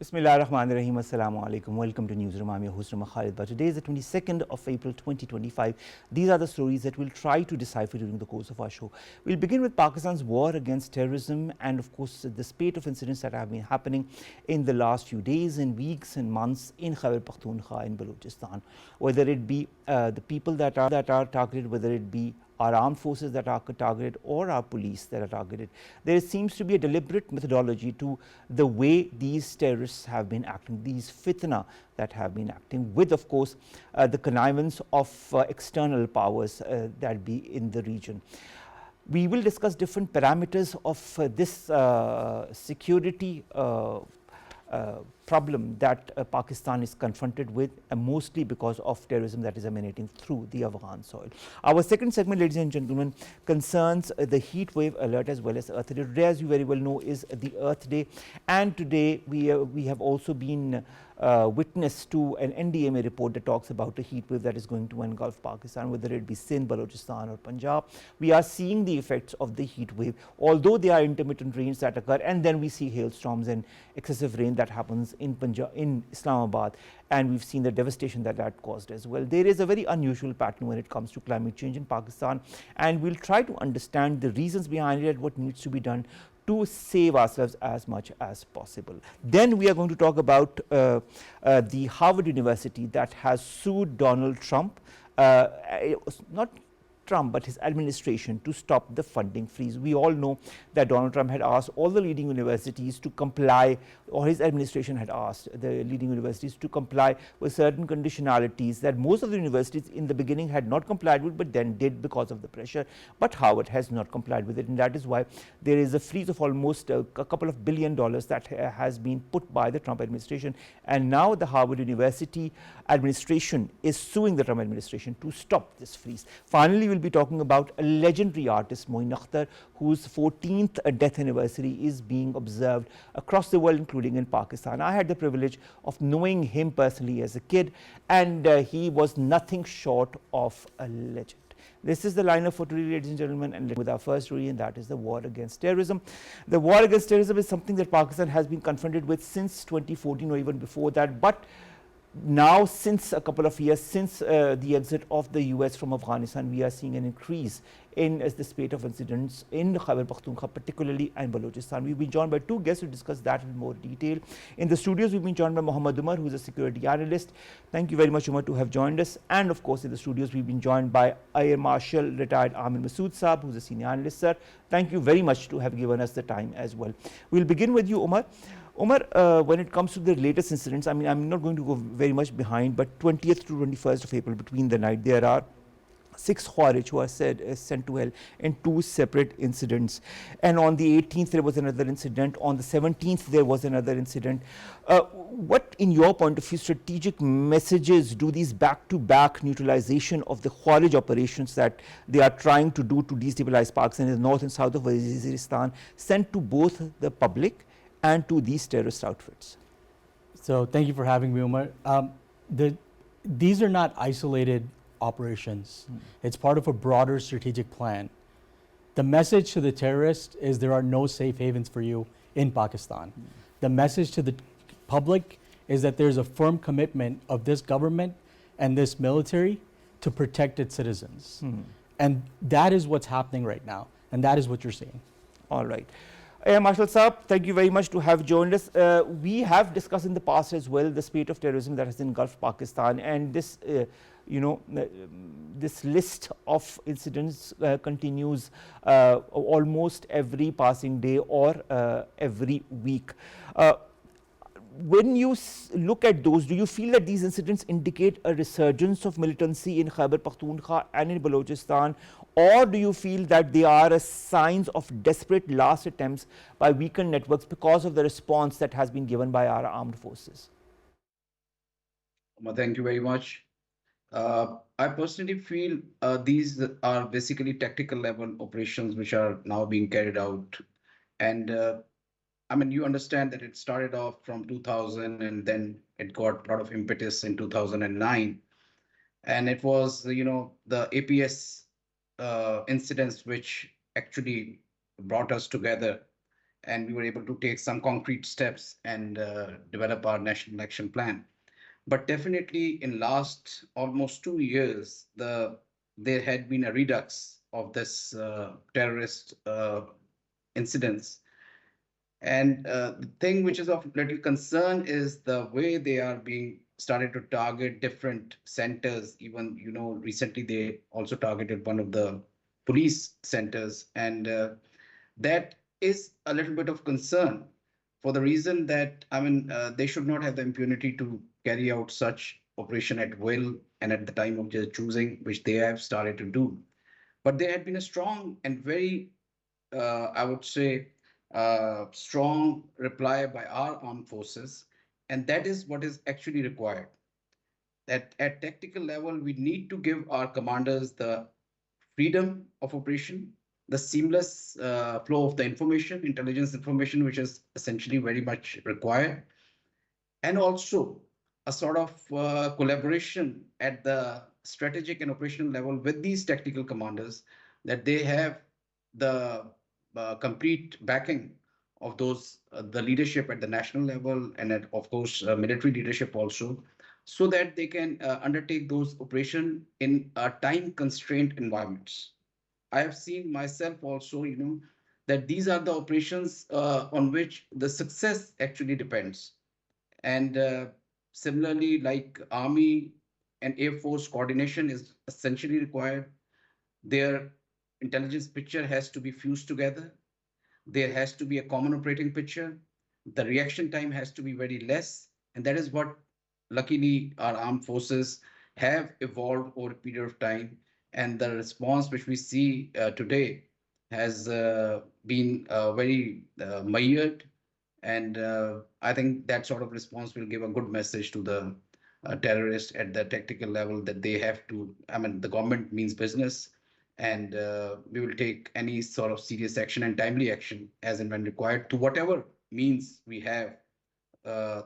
Bismillahirrahmanirrahim. Assalamu alaikum. Welcome to Newsroom. I'm your host, Khalid. But today is the 22nd of April 2025. These are the stories that we'll try to decipher during the course of our show. We'll begin with Pakistan's war against terrorism and, of course, the spate of incidents that have been happening in the last few days and weeks and months in Khyber Pakhtunkhwa in Balochistan. Whether it be the people that are targeted, whether it be our armed forces that are targeted or our police that are targeted. There seems to be a deliberate methodology to the way these terrorists have been acting, these fitna that have been acting, with of course the connivance of external powers that be in the region. We will discuss different parameters of this security problem that Pakistan is confronted with, mostly because of terrorism that is emanating through the Afghan soil. Our second segment, ladies and gentlemen, concerns the heat wave alert as well as Earth Day. Today, as you very well know, is the Earth Day, and today we have also been witness to an NDMA report that talks about a heat wave that is going to engulf Pakistan, whether it be Sindh, Balochistan or Punjab. We are seeing the effects of the heat wave, although there are intermittent rains that occur, and then we see hailstorms and excessive rain that happens in Punjab, in Islamabad, and we've seen the devastation that caused as well. There is a very unusual pattern when it comes to climate change in Pakistan, and we'll try to understand the reasons behind it and what needs to be done to save ourselves as much as possible. Then we are going to talk about the Harvard University that has sued Donald Trump, not Trump but his administration, to stop the funding freeze. We all know that Donald Trump had asked all the leading universities to comply, or his administration had asked the leading universities to comply with certain conditionalities that most of the universities in the beginning had not complied with, but then did because of the pressure. But Harvard has not complied with it, and that is why there is a freeze of almost a couple of $1 billion that has been put by the Trump administration, and now the Harvard University administration is suing the Trump administration to stop this freeze. Finally, we'll be talking about a legendary artist, Moin Akhtar, whose 14th death anniversary is being observed across the world, including in Pakistan. I had the privilege of knowing him personally as a kid, and he was nothing short of a legend. This is the lineup for today, ladies and gentlemen, and with our first story, and that is the war against terrorism. The war against terrorism is something that Pakistan has been confronted with since 2014 or even before that, but now, since a couple of years, since the exit of the US from Afghanistan, we are seeing an increase in the spate of incidents in Khyber Pakhtunkhwa, particularly, and Balochistan. We've been joined by two guests to discuss that in more detail. In the studios, we've been joined by Umar, who is a security analyst. Thank you very much, Umar, to have joined us. And of course, in the studios, we've been joined by Marshal, retired Amir Masood Saab, who's a senior analyst. Sir, thank you very much to have given us the time as well. We'll begin with you, Umar. Umar, when it comes to the latest incidents, I mean, I'm not going to go very much behind, but 20th to 21st of April, between the night, there are 6 Khawarij who are sent to hell in 2 separate incidents. And on the 18th, there was another incident. On the 17th, there was another incident. What, in your point of view, strategic messages do these back-to-back neutralization of the Khawarij operations that they are trying to do to destabilize Pakistan in the north and south of Waziristan send to both the public and to these terrorist outfits? So thank you for having me, Umar. These are not isolated operations. It's part of a broader strategic plan. The message to the terrorists is there are no safe havens for you in Pakistan. The message to the public is that there's a firm commitment of this government and this military to protect its citizens. And that is what's happening right now. And that is what you're seeing. All right. Marshal Saab, thank you very much to have joined us. We have discussed in the past as well the spate of terrorism that has engulfed Pakistan, and this, this list of incidents continues almost every passing day or every week. When you look at those, do you feel that these incidents indicate a resurgence of militancy in Khyber Pakhtunkhwa and in Balochistan, or do you feel that they are signs of desperate last attempts by weakened networks because of the response that has been given by our armed forces? Thank you very much. I personally feel these are basically tactical level operations which are now being carried out. And I mean, you understand that it started off from 2000 and then it got a lot of impetus in 2009. And it was, the APS incidents which actually brought us together and we were able to take some concrete steps and develop our national action plan. But definitely in last almost 2 years, there had been a redux of this terrorist incidents. And the thing which is of little concern is the way they are being started to target different centers. Even, recently they also targeted one of the police centers. And that is a little bit of concern for the reason that, they should not have the impunity to carry out such operation at will and at the time of just choosing, which they have started to do. But there had been a strong and very, I would say, strong reply by our armed forces. And that is what is actually required. That at tactical level, we need to give our commanders the freedom of operation, the seamless flow of the information, intelligence information, which is essentially very much required, and also a sort of collaboration at the strategic and operational level with these tactical commanders, that they have the complete backing of those the leadership at the national level, and of course military leadership also, so that they can undertake those operation in time constrained environments. I have seen myself also, that these are the operations on which the success actually depends. And similarly, like Army and Air Force coordination is essentially required. Their intelligence picture has to be fused together. There has to be a common operating picture. The reaction time has to be very less. And that is what, luckily, our armed forces have evolved over a period of time. And the response which we see today has been very mired. And I think that sort of response will give a good message to the terrorists at the tactical level, that they have to, the government means business, and we will take any sort of serious action and timely action as and when required, to whatever means we have,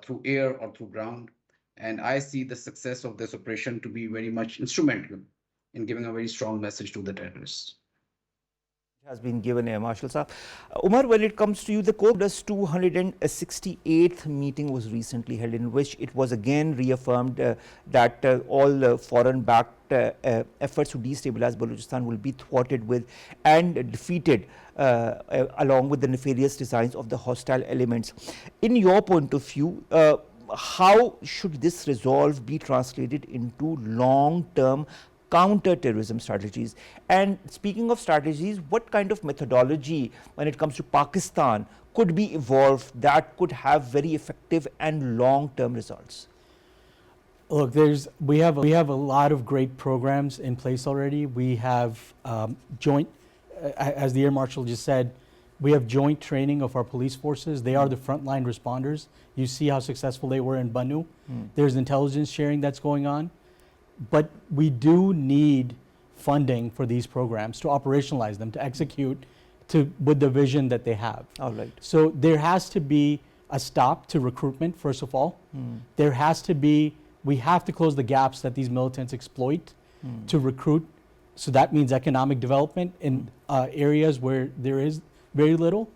through air or through ground. And I see the success of this operation to be very much instrumental in giving a very strong message to the terrorists. Has been given a Marshal Saab. Umar, when it comes to you, the COPDA's 268th meeting was recently held, in which it was again reaffirmed that all foreign-backed efforts to destabilize Balochistan will be thwarted with and defeated along with the nefarious designs of the hostile elements. In your point of view, how should this resolve be translated into long-term counter-terrorism strategies? And speaking of strategies, what kind of methodology when it comes to Pakistan could be evolved that could have very effective and long-term results? Look, we have a lot of great programs in place already. We have joint, as the Air Marshal just said, we have joint training of our police forces. They are the frontline responders. You see how successful they were in Banu. There's intelligence sharing that's going on. But we do need funding for these programs to operationalize them, to execute with the vision that they have. All right. So there has to be a stop to recruitment, first of all. There has to be, we have to close the gaps that these militants exploit to recruit. So that means economic development in areas where there is very little.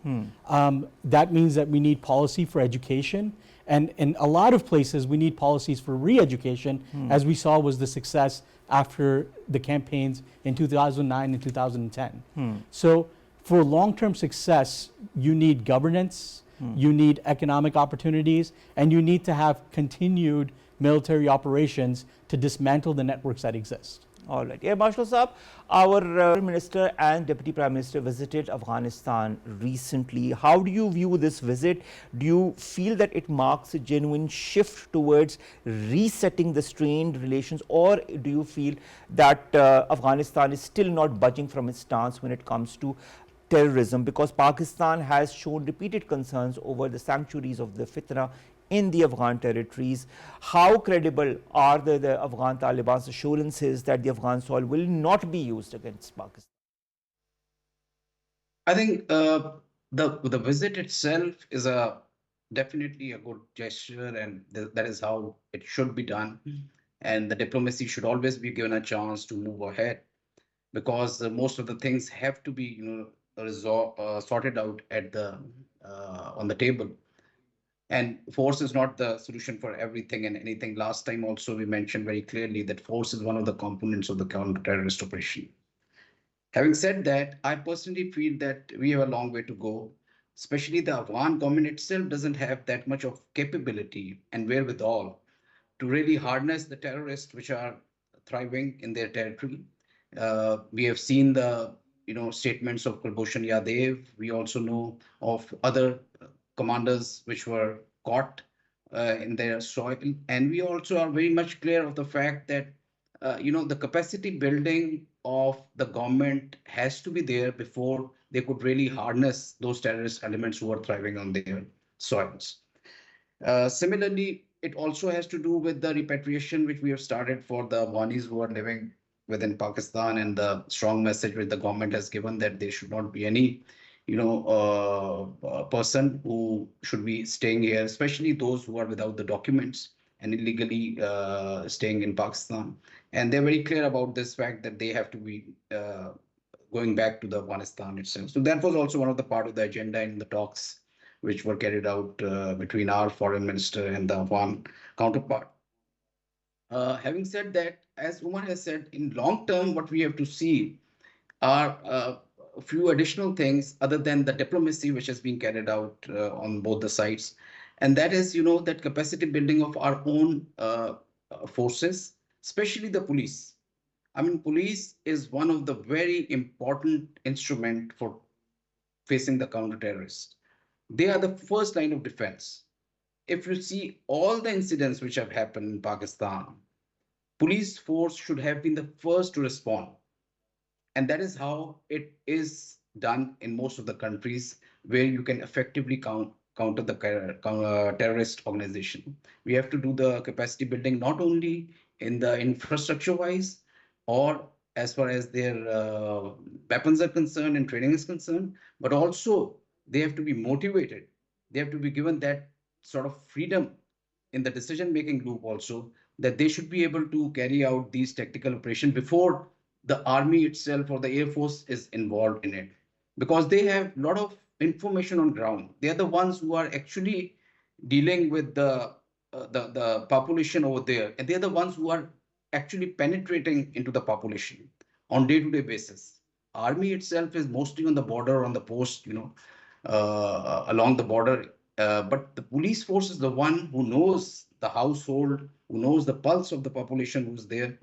That means that we need policy for education. And in a lot of places, we need policies for re-education, as we saw was the success after the campaigns in 2009 and 2010. So for long-term success, you need governance, you need economic opportunities, and you need to have continued military operations to dismantle the networks that exist. All right. Yeah, Marshal Saab, our Minister and Deputy Prime Minister visited Afghanistan recently. How do you view this visit? Do you feel that it marks a genuine shift towards resetting the strained relations, or do you feel that Afghanistan is still not budging from its stance when it comes to terrorism? Because Pakistan has shown repeated concerns over the sanctuaries of the fitna in the Afghan territories. How credible are the Afghan Taliban's assurances that the Afghan soil will not be used against Pakistan? I think the visit itself is definitely a good gesture, and that is how it should be done. And the diplomacy should always be given a chance to move ahead, because most of the things have to be sorted out at the on the table. And force is not the solution for everything and anything. Last time also we mentioned very clearly that force is one of the components of the counter-terrorist operation. Having said that, I personally feel that we have a long way to go. Especially the Afghan government itself doesn't have that much of capability and wherewithal to really harness the terrorists which are thriving in their territory. We have seen the statements of Kulbhushan Yadav. We also know of other commanders which were caught in their soil, and we also are very much clear of the fact that the capacity building of the government has to be there before they could really harness those terrorist elements who are thriving on their soils. Similarly, it also has to do with the repatriation which we have started for the Afghanis who are living within Pakistan, and the strong message which the government has given that there should not be any person who should be staying here, especially those who are without the documents and illegally staying in Pakistan. And they're very clear about this fact that they have to be going back to the Afghanistan itself. So that was also one of the part of the agenda in the talks which were carried out between our foreign minister and the Afghan counterpart. Having said that, as Umar has said, in long term, what we have to see are a few additional things other than the diplomacy which has been carried out on both the sides. And that is, that capacity building of our own forces, especially the police. I mean, police is one of the very important instrument for facing the counter-terrorists. They are the first line of defense. If you see all the incidents which have happened in Pakistan, police force should have been the first to respond. And that is how it is done in most of the countries where you can effectively counter the terrorist organization. We have to do the capacity building not only in the infrastructure wise or as far as their weapons are concerned and training is concerned, but also they have to be motivated. They have to be given that sort of freedom in the decision-making loop also, that they should be able to carry out these tactical operations before the army itself or the air force is involved in it, because they have a lot of information on ground. They are the ones who are actually dealing with the population over there, and they are the ones who are actually penetrating into the population on day-to-day basis. Army itself is mostly on the border, on the post, along the border. But the police force is the one who knows the household, who knows the pulse of the population who's there.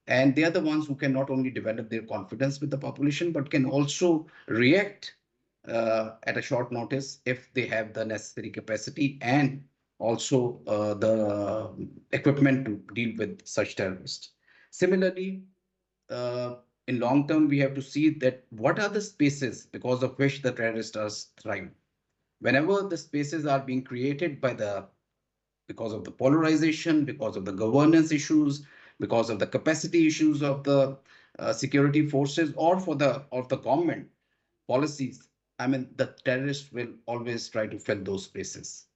And they are the ones who can not only develop their confidence with the population, but can also react at a short notice if they have the necessary capacity and also the equipment to deal with such terrorists. Similarly, in long term, we have to see that what are the spaces because of which the terrorists are thriving. Whenever the spaces are being created because of the polarization, because of the governance issues, because of the capacity issues of the security forces or of the government policies, I mean, the terrorists will always try to fill those spaces.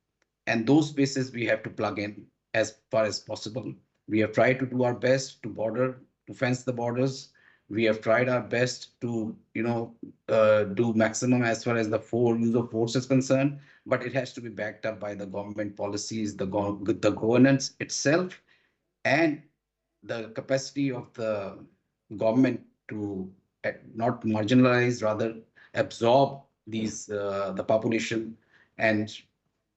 And those spaces we have to plug in as far as possible. We have tried to do our best to fence the borders. We have tried our best to, do maximum as far as the use of force is concerned, but it has to be backed up by the government policies, the governance itself, and the capacity of the government to not marginalize, rather absorb the population. And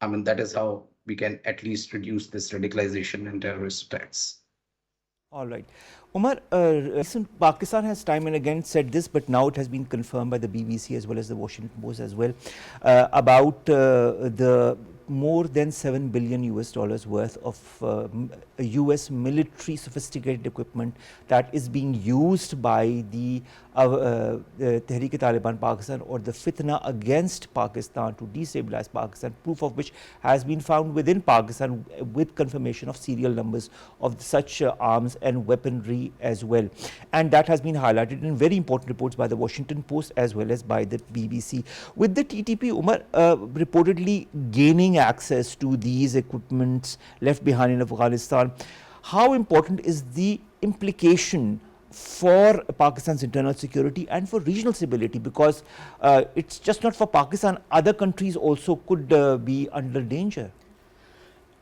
I mean, that is how we can at least reduce this radicalization and terrorist attacks. All right. Umar, Pakistan has time and again said this, but now it has been confirmed by the BBC as well as the Washington Post as well, about the more than $7 billion worth of US military sophisticated equipment that is being used by the Tehreek-e-Taliban Pakistan or the fitna against Pakistan to destabilize Pakistan, proof of which has been found within Pakistan with confirmation of serial numbers of such arms and weaponry as well. And that has been highlighted in very important reports by the Washington Post as well as by the BBC. With the TTP, Umar, reportedly gaining access to these equipments left behind in Afghanistan, how important is the implication for Pakistan's internal security and for regional stability, because it's just not for Pakistan, other countries also could be under danger.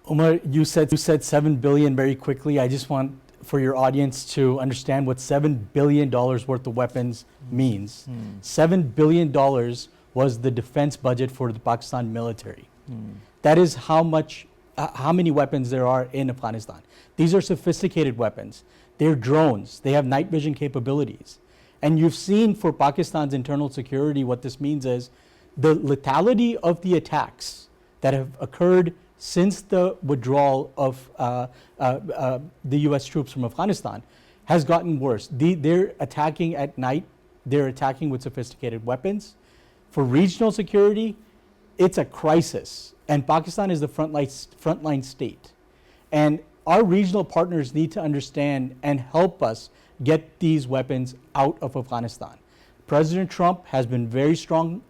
Umar, you said 7 billion very quickly. I just want for your audience to understand what $7 billion worth of weapons means. $7 billion was the defense budget for the Pakistan military. That is how many weapons there are in Afghanistan. These are sophisticated weapons. They're drones. They have night vision capabilities. And you've seen for Pakistan's internal security, what this means is the lethality of the attacks that have occurred since the withdrawal of the US troops from Afghanistan has gotten worse. They're attacking at night. They're attacking with sophisticated weapons. For regional security, it's a crisis. And Pakistan is the frontline state. And our regional partners need to understand and help us get these weapons out of Afghanistan. President Trump has been very strong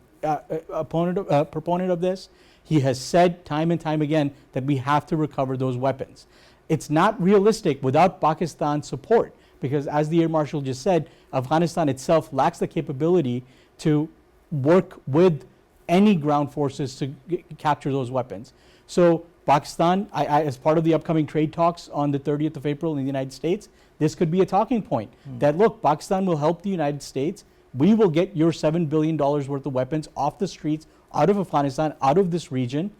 proponent of this. He has said time and time again that we have to recover those weapons. It's not realistic without Pakistan's support, because as the Air Marshal just said, Afghanistan itself lacks the capability to work with any ground forces to capture those weapons. So Pakistan, as part of the upcoming trade talks on the 30th of April in the United States, this could be a talking point that, look, Pakistan will help the United States. We will get your $7 billion worth of weapons off the streets, out of Afghanistan, out of this region,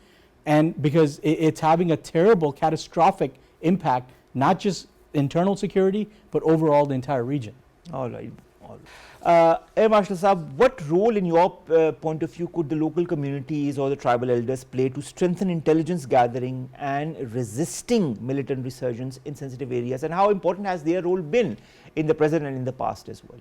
and because it's having a terrible, catastrophic impact, not just internal security, but overall the entire region. All right. Air Marshal Saab, what role in your point of view could the local communities or the tribal elders play to strengthen intelligence gathering and resisting militant resurgence in sensitive areas, and how important has their role been in the present and in the past as well?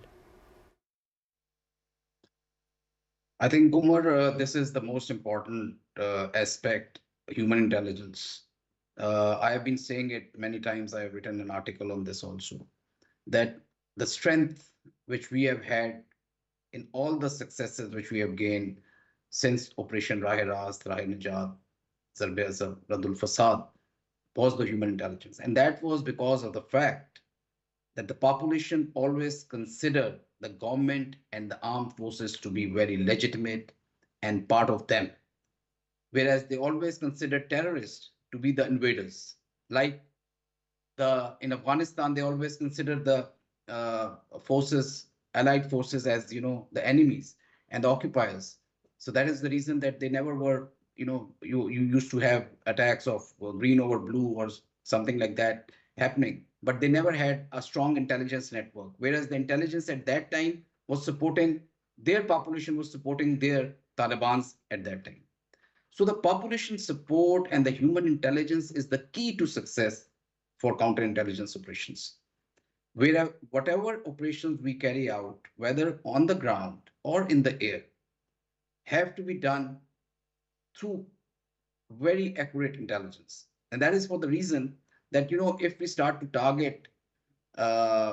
I think, Umar, this is the most important aspect, human intelligence. I have been saying it many times. I have written an article on this also, that the strength which we have had in all the successes which we have gained since Operation Rahe-Rast, Rahe-Najat, Zarb-e-Azab, Radul Fasad, was the human intelligence. And that was because of the fact that the population always considered the government and the armed forces to be very legitimate and part of them, whereas they always considered terrorists to be the invaders. Like in Afghanistan, they always considered the allied forces as, the enemies and the occupiers. So that is the reason that they never were, you used to have attacks of green over blue or something like that happening, but they never had a strong intelligence network, whereas the intelligence at that time was supporting their population, was supporting their Talibans at that time. So the population support and the human intelligence is the key to success for counterintelligence operations. Whatever operations we carry out, whether on the ground or in the air, have to be done through very accurate intelligence. And that is for the reason that, if we start to target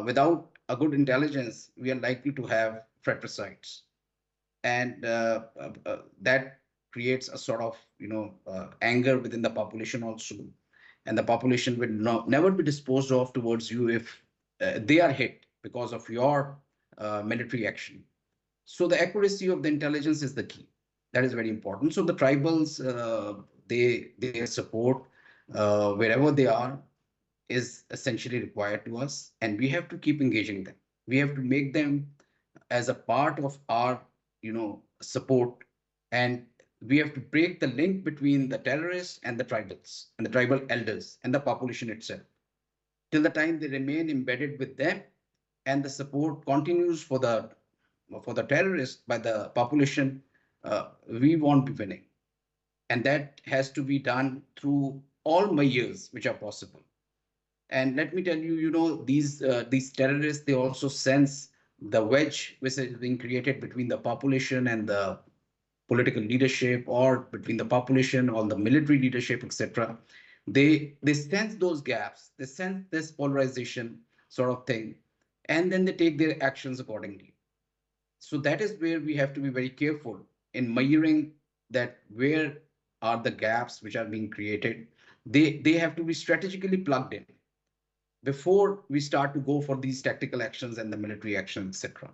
without a good intelligence, we are likely to have fratricides. And that creates a sort of, anger within the population also. And the population will never be disposed of towards you if they are hit because of your military action. So the accuracy of the intelligence is the key. That is very important. So the tribals, their support wherever they are is essentially required to us, and we have to keep engaging them. We have to make them as a part of our, support, and we have to break the link between the terrorists and the tribals and the tribal elders and the population itself. Till the time they remain embedded with them and the support continues for the terrorists by the population, we won't be winning. And that has to be done through all measures which are possible. And let me tell you, these terrorists, they also sense the wedge which is being created between the population and the political leadership, or between the population or the military leadership, etc. They sense those gaps, they sense this polarization sort of thing, and then they take their actions accordingly. So that is where we have to be very careful in measuring that where are the gaps which are being created. They have to be strategically plugged in. before we start to go for these tactical actions and the military action, etc.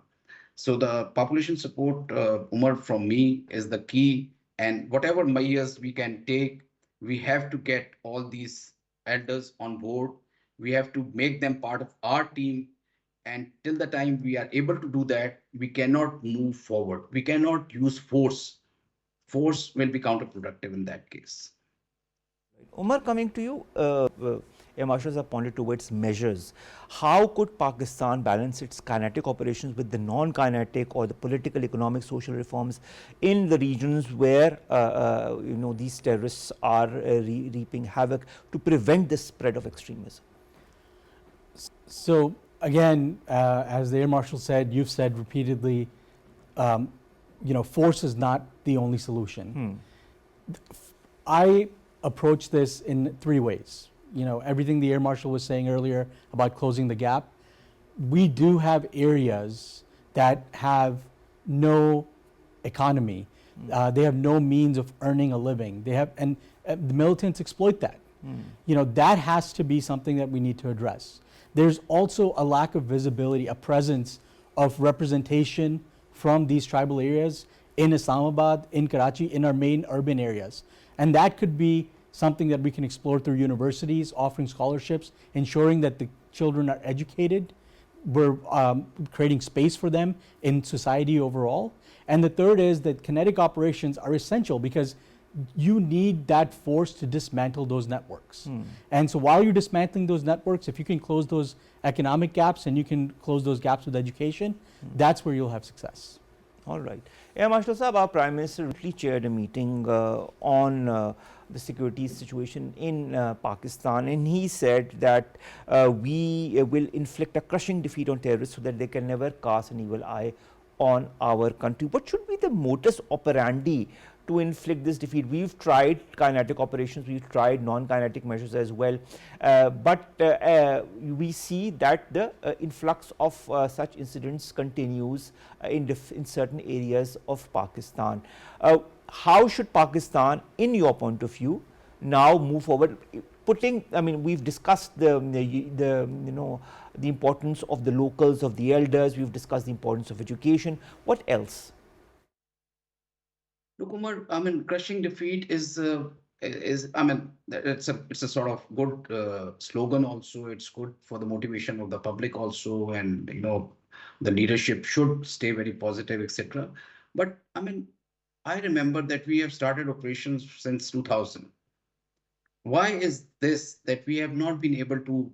So the population support, Umar, from me is the key. And whatever measures we can take, we have to get all these elders on board. We have to make them part of our team. And till the time we are able to do that, we cannot move forward. We cannot use force. Force will be counterproductive in that case. Umar, coming to you, Marshals have pointed towards measures. How could Pakistan balance its kinetic operations with the non-kinetic or the political, economic, social reforms in the regions where these terrorists are reaping havoc to prevent the spread of extremism? So again, as the Air Marshal said, you've said repeatedly, force is not the only solution. I approach this in three ways. Everything the Air Marshal was saying earlier about closing the gap. We do have areas that have no economy. They have no means of earning a living. And the militants exploit that. That has to be something that we need to address. There's also a lack of visibility, a presence of representation from these tribal areas in Islamabad, in Karachi, in our main urban areas. And that could be something that we can explore through universities, offering scholarships, ensuring that the children are educated. We're creating space for them in society overall. And the third is that kinetic operations are essential because you need that force to dismantle those networks. And so while you're dismantling those networks, if you can close those economic gaps and you can close those gaps with education, that's where you'll have success. All right. Marshal Sahab, our Prime Minister recently chaired a meeting on the security situation in Pakistan, and he said that we will inflict a crushing defeat on terrorists so that they can never cast an evil eye on our country. What should be the modus operandi to inflict this defeat? We've tried kinetic operations, we've tried non-kinetic measures as well, but we see that the influx of such incidents continues in certain areas of Pakistan. How should Pakistan, in your point of view, now move forward? We've discussed the importance of the locals, of the elders. We've discussed the importance of education. What else? Look, Umar, crushing defeat it's a sort of good slogan also. It's good for the motivation of the public also, and the leadership should stay very positive, etc. But I remember that we have started operations since 2000. Why is this that we have not been able to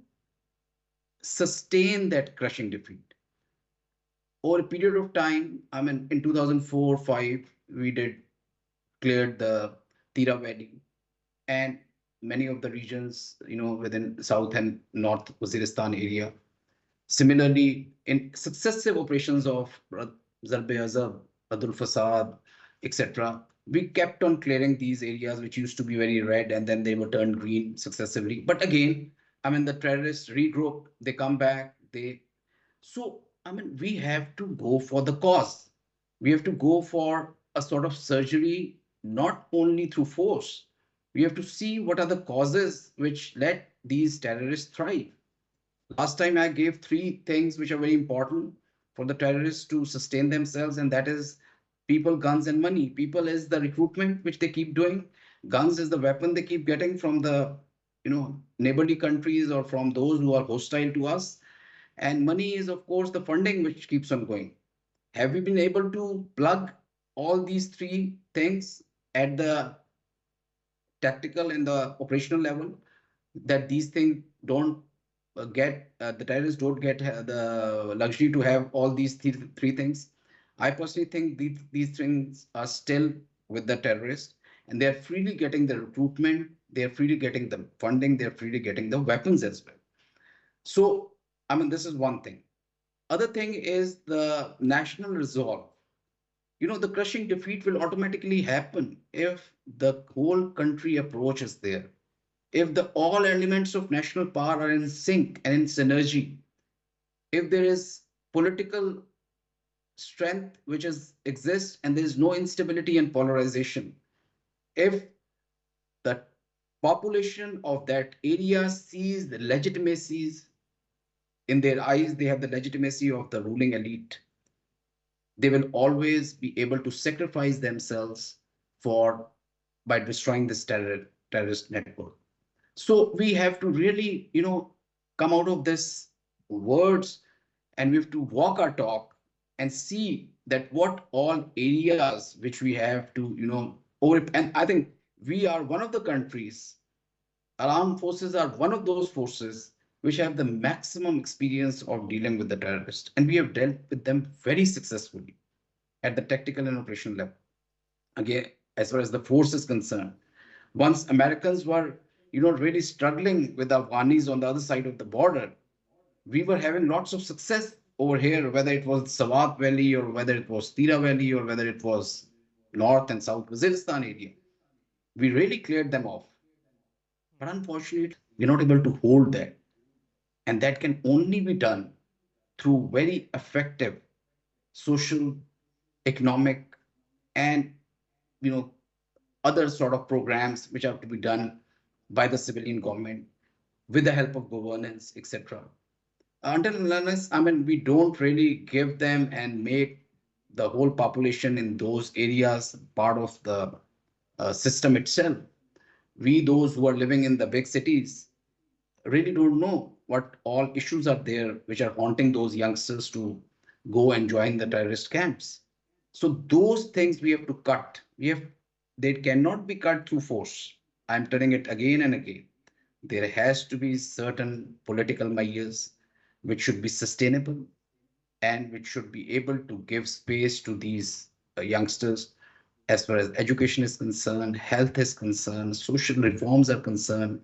sustain that crushing defeat? Over a period of time, in 2004-5, we cleared the Tira Valley and many of the regions, within South and North Waziristan area. Similarly, in successive operations of Zarb-e Azab, Adul Fasad, etc., we kept on clearing these areas which used to be very red, and then they were turned green successively. But again, the terrorists regroup, they come back, we have to go for the cause. We have to go for a sort of surgery, not only through force. We have to see what are the causes which let these terrorists thrive. Last time I gave three things which are very important for the terrorists to sustain themselves, and that is people, guns, and money. People is the recruitment which they keep doing. Guns is the weapon they keep getting from the neighboring countries or from those who are hostile to us. And money is, of course, the funding which keeps on going. Have we been able to plug all these three things at the tactical and the operational level, that these things don't get, the terrorists don't get the luxury to have all these three things? I personally think these things are still with the terrorists, and they're freely getting the recruitment, they're freely getting the funding, they're freely getting the weapons as well. So, this is one thing. Other thing is the national resolve. The crushing defeat will automatically happen if the whole country approach is there. If all elements of national power are in sync and in synergy, if there is political strength which exists and there is no instability and polarization, if the population of that area sees the legitimacies in their eyes, they have the legitimacy of the ruling elite. They will always be able to sacrifice themselves for by destroying this terrorist network. So we have to really, come out of this words, and we have to walk our talk and see that what all areas which we have to, over. And I think we are one of the countries, our armed forces are one of those forces which have the maximum experience of dealing with the terrorists. And we have dealt with them very successfully at the tactical and operational level. Again, as far as the force is concerned, once Americans were, really struggling with the Afghanis on the other side of the border, we were having lots of success over here, whether it was Sawat Valley or whether it was Tira Valley or whether it was North and South Waziristan area. We really cleared them off. But unfortunately, we're not able to hold that. And that can only be done through very effective social, economic, and other sort of programs which have to be done by the civilian government with the help of governance, etc. Until unless, we don't really give them and make the whole population in those areas part of the system itself. We, those who are living in the big cities, really don't know what all issues are there which are haunting those youngsters to go and join the terrorist camps. So those things we have to cut. They cannot be cut through force. I'm telling it again and again. There has to be certain political measures which should be sustainable and which should be able to give space to these youngsters as far as education is concerned, health is concerned, social reforms are concerned,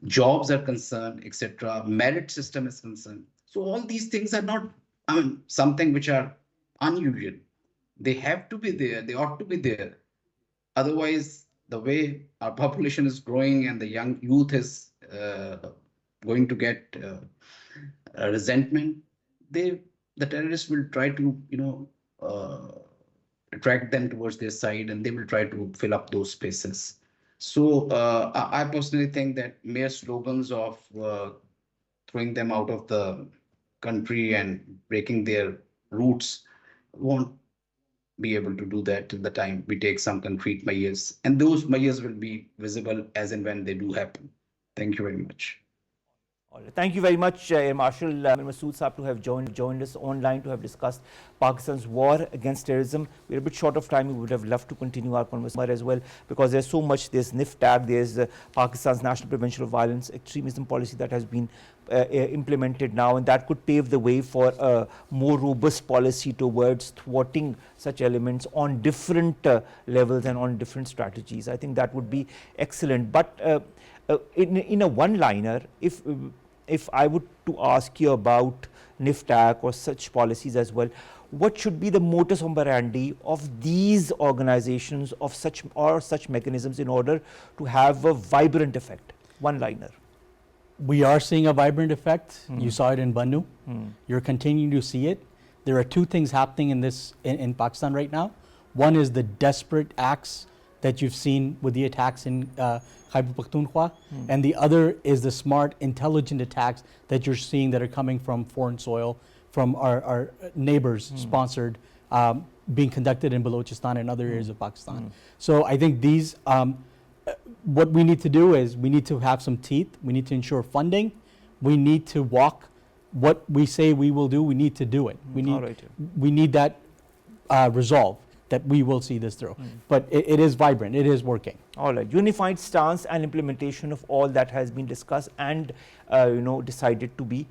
jobs are concerned, etc. Merit system is concerned. So all these things are not, something which are unusual. They have to be there. They ought to be there. Otherwise, the way our population is growing and the young youth is going to get resentment, the terrorists will try to, attract them towards their side, and they will try to fill up those spaces. So I personally think that mere slogans of throwing them out of the country and breaking their roots won't be able to do that till the time we take some concrete measures. And those measures will be visible as and when they do happen. Thank you very much. All right. Thank you very much, Marshal Masood Saab, to have joined us online to have discussed Pakistan's war against terrorism. We're a bit short of time. We would have loved to continue our conversation as well, because there's so much. There's NIFTAG, there's Pakistan's National Prevention of Violence Extremism policy that has been implemented now, and that could pave the way for a more robust policy towards thwarting such elements on different levels and on different strategies. I think that would be excellent. But in a one-liner, if I would to ask you about NIFTAG or such policies as well, what should be the modus operandi of these organizations of such mechanisms in order to have a vibrant effect? One-liner. We are seeing a vibrant effect. You saw it in Bannu. You're continuing to see it. There are two things happening in Pakistan right now. One is the desperate acts that you've seen with the attacks in Khyber Pakhtunkhwa, and the other is the smart, intelligent attacks that you're seeing that are coming from foreign soil, from our neighbors sponsored, being conducted in Balochistan and other areas of Pakistan. So I think these, what we need to do is we need to have some teeth. We need to ensure funding. We need to walk what we say we will do. We need to do it. We need that resolve that we will see this through. But it is vibrant. It is working. All right. Unified stance and implementation of all that has been discussed and decided to be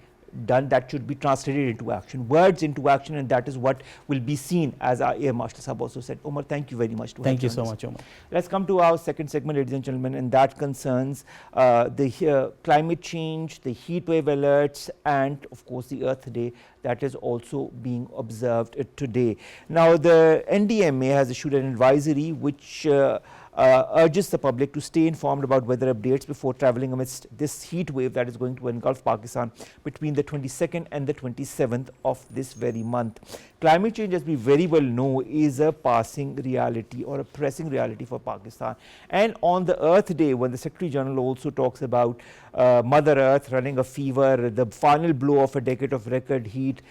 done, that should be translated into action, words into action, and that is what will be seen, as our Air Marshal Sahab also said. Umar, thank you very much. Thank you so much, Umar. Let's come to our second segment, ladies and gentlemen, and that concerns the climate change, the heat wave alerts, and of course the Earth Day that is also being observed today. Now, the NDMA has issued an advisory which urges the public to stay informed about weather updates before travelling amidst this heat wave that is going to engulf Pakistan between the 22nd and the 27th of this very month. Climate change, as we very well know, is a passing reality or a pressing reality for Pakistan. And on the Earth Day, when the Secretary General also talks about Mother Earth running a fever, the final blow of a decade of record heat,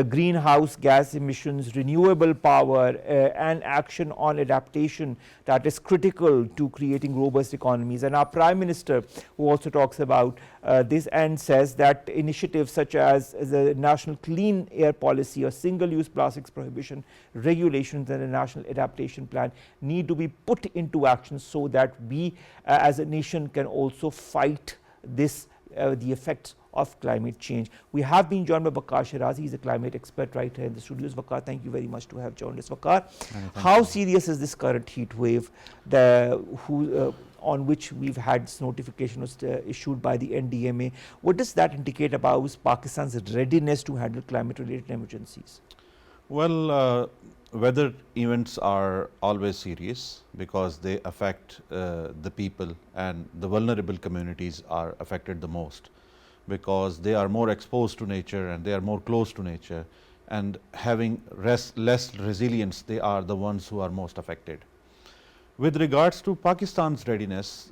greenhouse gas emissions, renewable power, and action on adaptation that is critical to creating robust economies. And our Prime Minister, who also talks about this and says that initiatives such as the National Clean Air Policy or single-use plastics prohibition regulations and a national adaptation plan need to be put into action so that we as a nation can also fight this the effects of climate change. We have been joined by Waqar Sherazi. He's a climate expert right here in the studios. Waqar, thank you very much to have joined us. Waqar, how serious is this current heat wave on which we've had this notification was issued by the NDMA? What does that indicate about Pakistan's readiness to handle climate-related emergencies? Well, weather events are always serious because they affect the people, and the vulnerable communities are affected the most because they are more exposed to nature and they are more close to nature, and having less resilience, they are the ones who are most affected. With regards to Pakistan's readiness,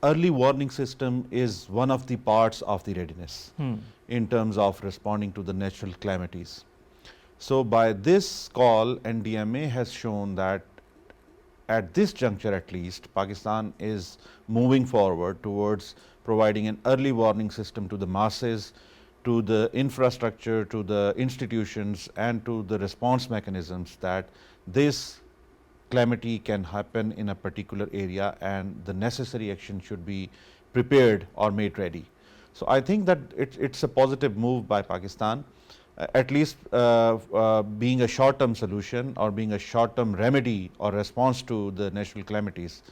early warning system is one of the parts of the readiness in terms of responding to the natural calamities. So by this call, NDMA has shown that at this juncture at least, Pakistan is moving forward towards providing an early warning system to the masses, to the infrastructure, to the institutions, and to the response mechanisms that this calamity can happen in a particular area and the necessary action should be prepared or made ready. So I think that it's a positive move by Pakistan. At least being a short-term solution or being a short-term remedy or response to the natural calamities,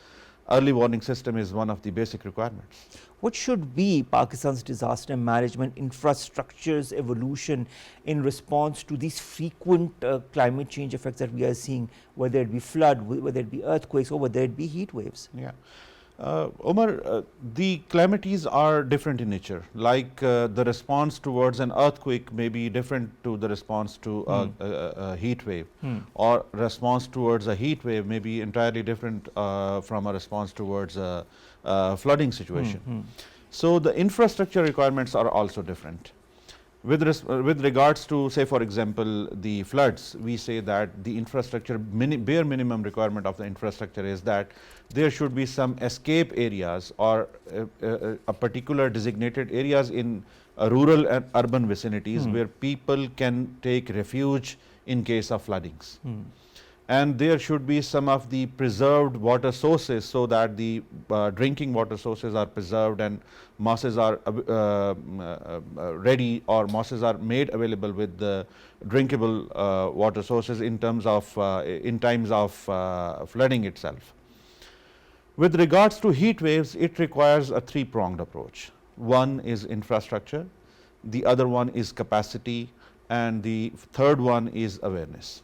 early warning system is one of the basic requirements. What should be Pakistan's disaster management infrastructure's evolution in response to these frequent climate change effects that we are seeing, whether it be flood, whether it be earthquakes, or whether it be heat waves? Yeah. Omar, the calamities are different in nature. Like the response towards an earthquake may be different to the response to a heat wave, or response towards a heat wave may be entirely different from a response towards a flooding situation. So the infrastructure requirements are also different. With regards to, say for example, the floods, we say that the infrastructure, bare minimum requirement of the infrastructure is that there should be some escape areas or a particular designated areas in rural and urban vicinities where people can take refuge in case of floodings. And there should be some of the preserved water sources so that the drinking water sources are preserved and masses are ready, or masses are made available with the drinkable water sources in times of flooding itself. With regards to heat waves, it requires a three-pronged approach. One is infrastructure, the other one is capacity, and the third one is awareness.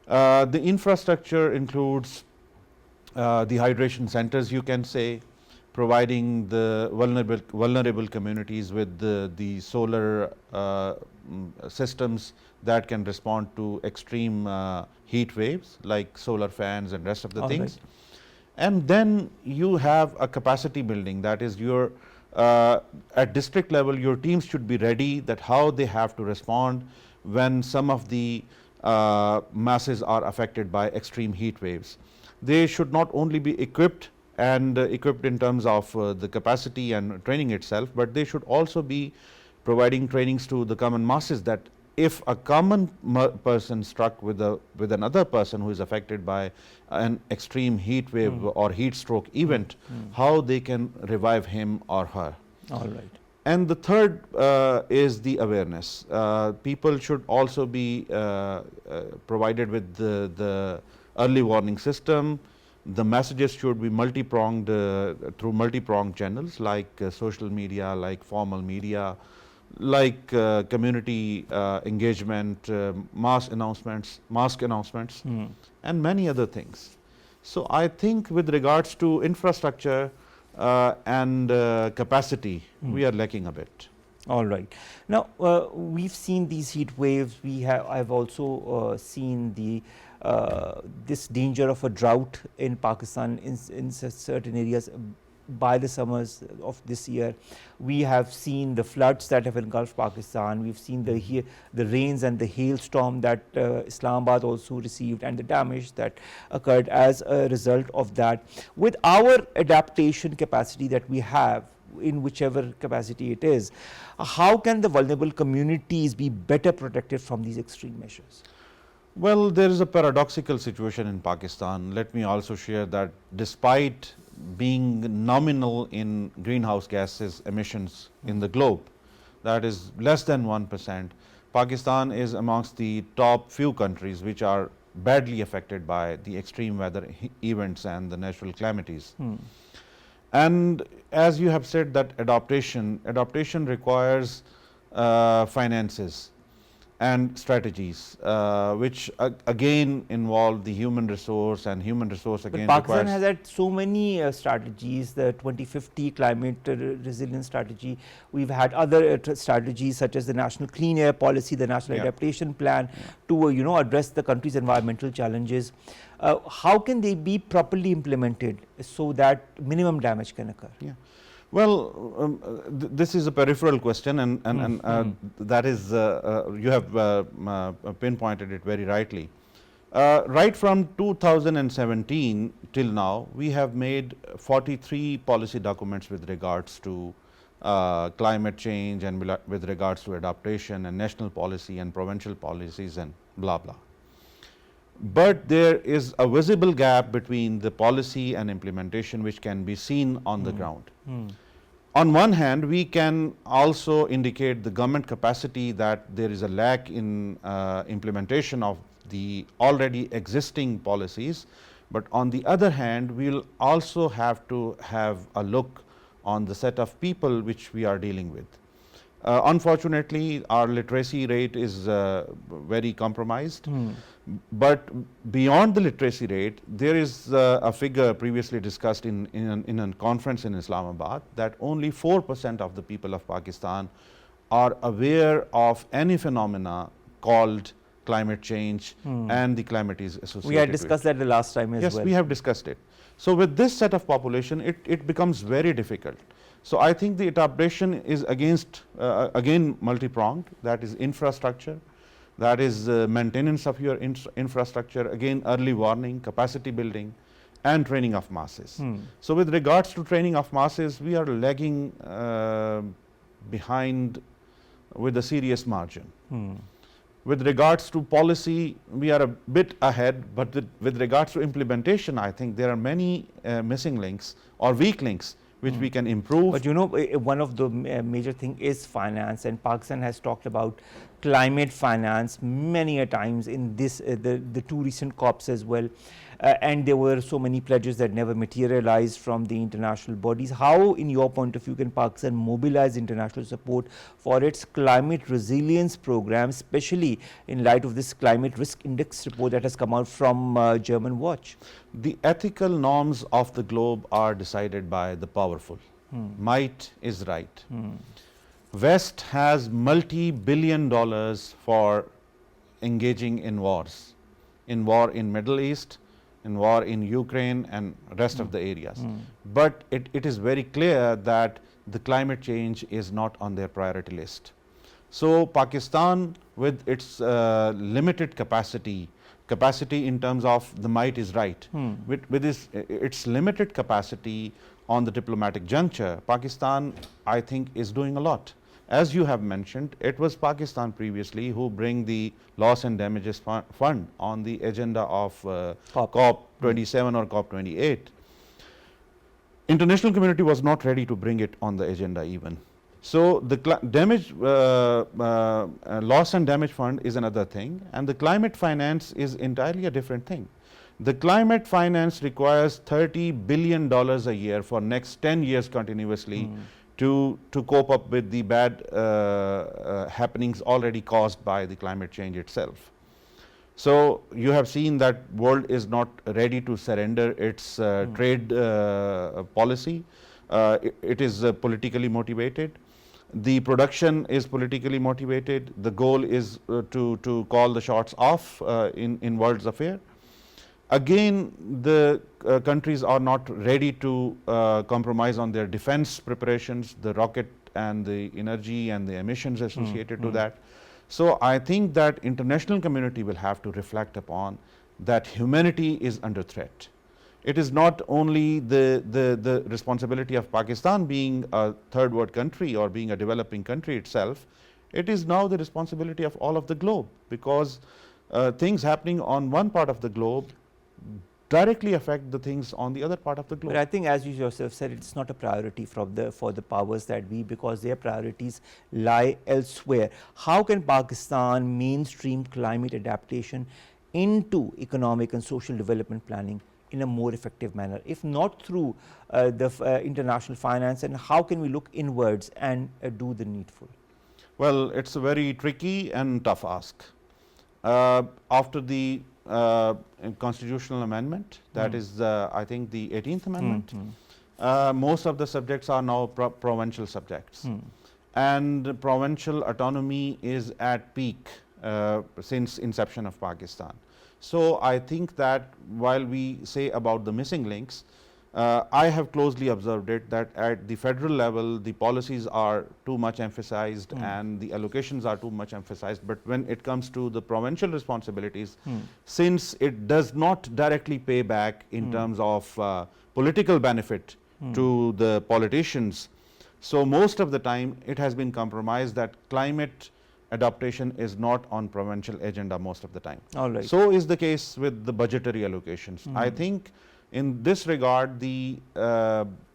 The infrastructure includes the hydration centers, you can say, providing the vulnerable communities with the solar systems that can respond to extreme heat waves like solar fans and rest of the things. Right. And then you have a capacity building, that is your at district level your teams should be ready that how they have to respond when some of the masses are affected by extreme heat waves. They should not only be equipped in terms of the capacity and training itself, but they should also be providing trainings to the common masses that if a common person struck with another person who is affected by an extreme heat wave or heat stroke event, how they can revive him or her. All right. And the third is the awareness. People should also be provided with the early warning system. The messages should be multi-pronged through multi-pronged channels like social media, like formal media, like community engagement, mask announcements, and many other things. So I think with regards to infrastructure and capacity, we are lacking a bit. All right. Now, we've seen these heat waves. I've also seen this danger of a drought in Pakistan in certain areas by the summers of this year. We have seen the floods that have engulfed Pakistan. We've seen the rains and the hailstorm that Islamabad also received, and the damage that occurred as a result of that. With our adaptation capacity that we have, in whichever capacity it is, how can the vulnerable communities be better protected from these extreme measures? Well, there is a paradoxical situation in Pakistan. Let me also share that despite being nominal in greenhouse gases emissions in the globe, that is less than 1%, Pakistan is amongst the top few countries which are badly affected by the extreme weather events and the natural calamities. And as you have said, that adaptation requires finances and strategies, which again involve the human resource, and human resource again But Pakistan requires. has had so many strategies, the 2050 climate resilience strategy. We've had other strategies such as the national clean air policy, the national adaptation plan to address the country's environmental challenges. How can they be properly implemented so that minimum damage can occur? Yeah. Well, this is a peripheral question, and that is you have pinpointed it very rightly. Right from 2017 till now, we have made 43 policy documents with regards to climate change and with regards to adaptation and national policy and provincial policies and blah blah. But there is a visible gap between the policy and implementation which can be seen on the ground. On one hand, we can also indicate the government capacity that there is a lack in implementation of the already existing policies, but on the other hand, we will also have to have a look on the set of people which we are dealing with. Unfortunately, our literacy rate is very compromised. But beyond the literacy rate, there is a figure previously discussed in a conference in Islamabad that only 4% of the people of Pakistan are aware of any phenomena called climate change and the climate is associated with. We had discussed that the last time as well. Yes, we have discussed it. So with this set of population, it becomes very difficult. So I think the adaptation is again multi-pronged. That is infrastructure, that is maintenance of your infrastructure, again early warning, capacity building, and training of masses. So with regards to training of masses, we are lagging behind with a serious margin. With regards to policy, we are a bit ahead, but with regards to implementation, I think there are many missing links or weak links which we can improve. But one of the major thing is finance, and Pakistan has talked about climate finance many a times in this the two recent COPs as well, and there were so many pledges that never materialized from the international bodies. How, in your point of view, can Pakistan mobilize international support for its climate resilience program, especially in light of this climate risk index report that has come out from German Watch? The ethical norms of the globe are decided by the powerful. Might is right. West has multi-billion dollars for engaging in wars, in war in Middle East, in war in Ukraine and rest of the areas. But it is very clear that the climate change is not on their priority list. So Pakistan, with its limited capacity in terms of the might is right, with its limited capacity on the diplomatic juncture, Pakistan, I think, is doing a lot. As you have mentioned, it was Pakistan previously who bring the loss and damages fund on the agenda of COP27 or COP28. International community was not ready to bring it on the agenda even. So the loss and damage fund is another thing, and the climate finance is entirely a different thing. The climate finance requires $30 billion a year for next 10 years continuously to cope up with the bad happenings already caused by the climate change itself. So you have seen that world is not ready to surrender its trade policy. It is politically motivated. The production is politically motivated. The goal is to call the shots off in world's affair. Again, the countries are not ready to compromise on their defense preparations, the rocket and the energy and the emissions associated to that. So I think that international community will have to reflect upon that humanity is under threat. It is not only the responsibility of Pakistan being a third world country or being a developing country itself, it is now the responsibility of all of the globe, because things happening on one part of the globe directly affect the things on the other part of the globe. But I think, as you yourself said, it's not a priority for the powers that be, because their priorities lie elsewhere. How can Pakistan mainstream climate adaptation into economic and social development planning in a more effective manner, if not through the international finance, and how can we look inwards and do the needful? Well, it's a very tricky and tough ask. After the constitutional amendment, that is I think the 18th amendment, most of the subjects are now provincial subjects, and provincial autonomy is at peak since inception of Pakistan. So I think that while we say about the missing links, I have closely observed it that at the federal level the policies are too much emphasized and the allocations are too much emphasized, but when it comes to the provincial responsibilities, since it does not directly pay back in terms of political benefit to the politicians, so most of the time it has been compromised that climate adaptation is not on provincial agenda most of the time. All right. So is the case with the budgetary allocations. I think in this regard, the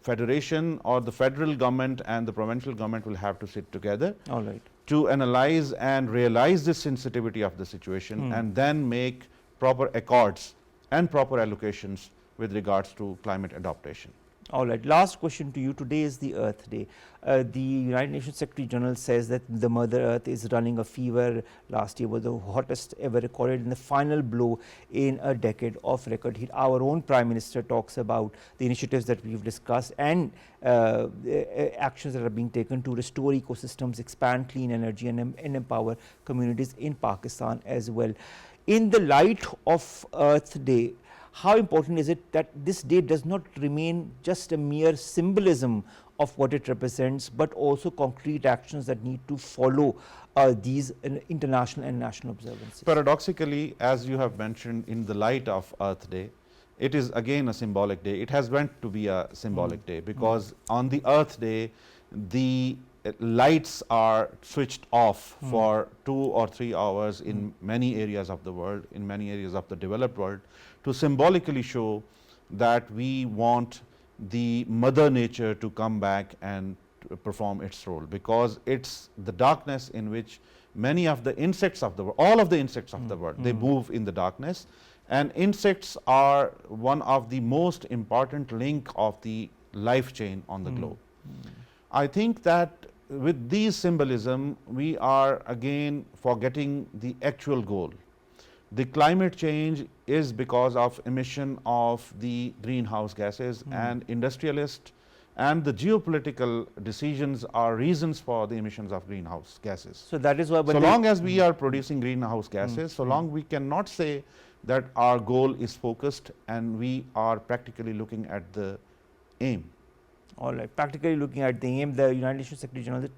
federation or the federal government and the provincial government will have to sit together All right. to analyze and realize the sensitivity of the situation and then make proper accords and proper allocations with regards to climate adaptation. All right. Last question to you. Today is the Earth Day. The United Nations Secretary General says that the Mother Earth is running a fever. Last year was the hottest ever recorded, and the final blow in a decade of record heat. Our own Prime Minister talks about the initiatives that we've discussed and actions that are being taken to restore ecosystems, expand clean energy, and empower communities in Pakistan as well. In the light of Earth Day, how important is it that this day does not remain just a mere symbolism of what it represents, but also concrete actions that need to follow these international and national observances? Paradoxically, as you have mentioned, in the light of Earth Day, it is again a symbolic day. It has went to be a symbolic day because on the Earth Day, the lights are switched off for 2 or 3 hours in many areas of the world, in many areas of the developed world, to symbolically show that we want the mother nature to come back and perform its role, because it's the darkness in which many of the insects of the world, all of the insects of the world, they move in the darkness, and insects are one of the most important link of the life chain on the globe. I think that with these symbolism, we are again forgetting the actual goal. The climate change is because of emission of the greenhouse gases, and industrialists and the geopolitical decisions are reasons for the emissions of greenhouse gases. So that is why, So long as we are producing greenhouse gases, so long we cannot say that our goal is focused and we are practically looking at the aim. all right, practically looking at the aim, the United Nations Secretary General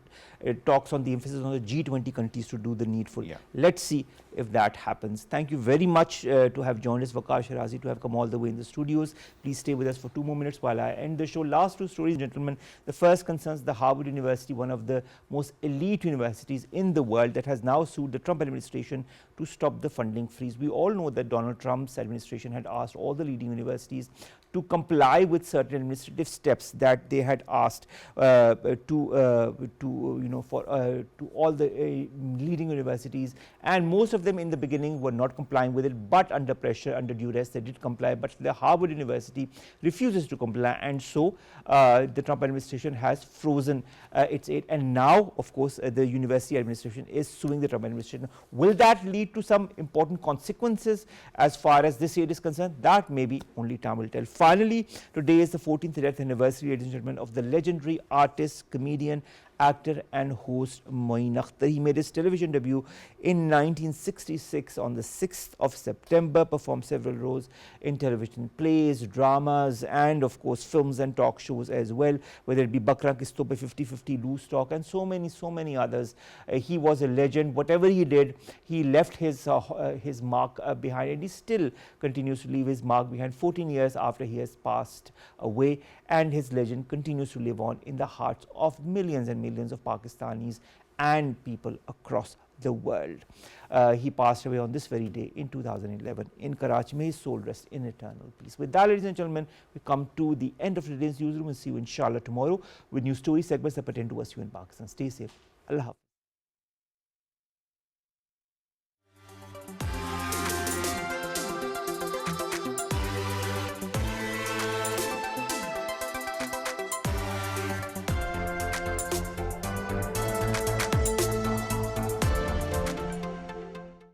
talks on the emphasis on the G20 countries to do the needful. Yeah. Let's see if that happens. Thank you very much to have joined us, Waqar, Sherazi, to have come all the way in the studios. Please stay with us for 2 more minutes while I end the show. Last 2 stories, gentlemen. The first concerns the Harvard University, one of the most elite universities in the world, that has now sued the Trump administration to stop the funding freeze. We all know that Donald Trump's administration had asked all the leading universities to comply with certain administrative steps that they had asked to all the leading universities, and most of them in the beginning were not complying with it, but under pressure, under duress, they did comply. But the Harvard University refuses to comply, and so the Trump administration has frozen its aid, and now of course the university administration is suing the Trump administration. Will that lead to some important consequences as far as this aid is concerned? That maybe only time will tell. Finally, today is the 14th death anniversary, ladies and gentlemen, of the legendary artist, comedian, actor and host Moin Akhtar. He made his television debut in 1966 on the 6th of September, performed several roles in television plays, dramas, and of course films and talk shows as well, whether it be Bakra Kisto Pe 50-50, Loose Talk, and so many others. He was a legend. Whatever he did, he left his mark behind, and he still continues to leave his mark behind 14 years after he has passed away, and his legend continues to live on in the hearts of millions and millions of Pakistanis and people across the world. He passed away on this very day in 2011 in Karachi. May his soul rest in eternal peace. With that, ladies and gentlemen, we come to the end of today's newsroom. We'll see you inshallah tomorrow with new story segments that pertain to us here in Pakistan. Stay safe. Allah Hafiz.